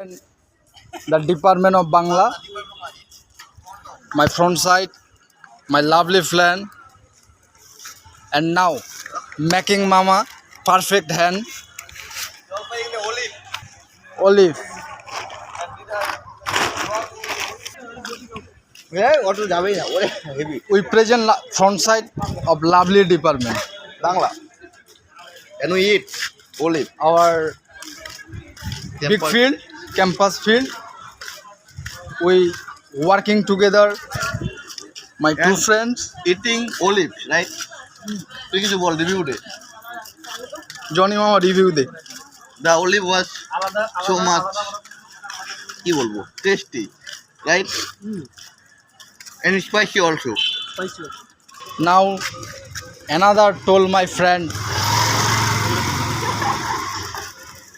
The Department of Bangla, my front side, my lovely friend, and now making mama perfect hand olive. Auto যাবেই না ওরে heavy We present front side of lovely department. Bangla and we eat olive Our big field, campus field. We working together. My two And- friends, eating olive right তুই কিছু বল review they Johnny Mama review de. the olive was so much কি বলবো tasty right and spicy also Now another told my friend,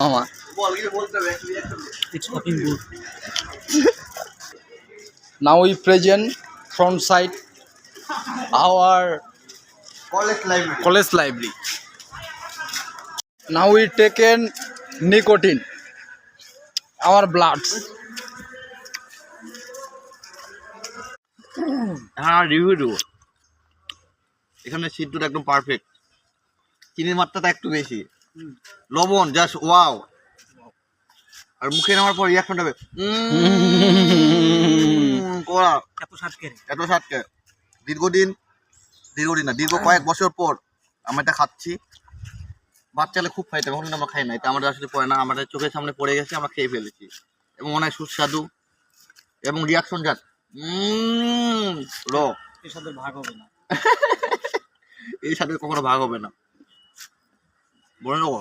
Mama. বল কি বলতে হবে It's fucking good. Now we present front side our college library college library. Now we taken nicotine, our bloods. হ্যাঁ review দেবো এখানে সিদ্ধটা একদম perfect চিনির মাত্রাটা একটু বেশি লবণ জাস্ট ওয়াও আর মুখে নেওয়ার পর রিয়াকশনটা হবে কড়া এত স্বাদকে দীর্ঘদিন না দীর্ঘ কয়েক বছর পর আমরা এটা খাচ্ছি বাচ্চালে খুব খাইতে এখন আমরা খাই না এটা আমাদের আসলে পড়ে না আমাদের চোখের সামনে পড়ে গেছে আমরা খেয়ে ফেলেছি এবং অনেক সুস্বাদু এবং রিয়াকশন যাক র এর সাথে ভাগ হবে না। এই সাথে কখনো ভাগ হবে না বলে নেবো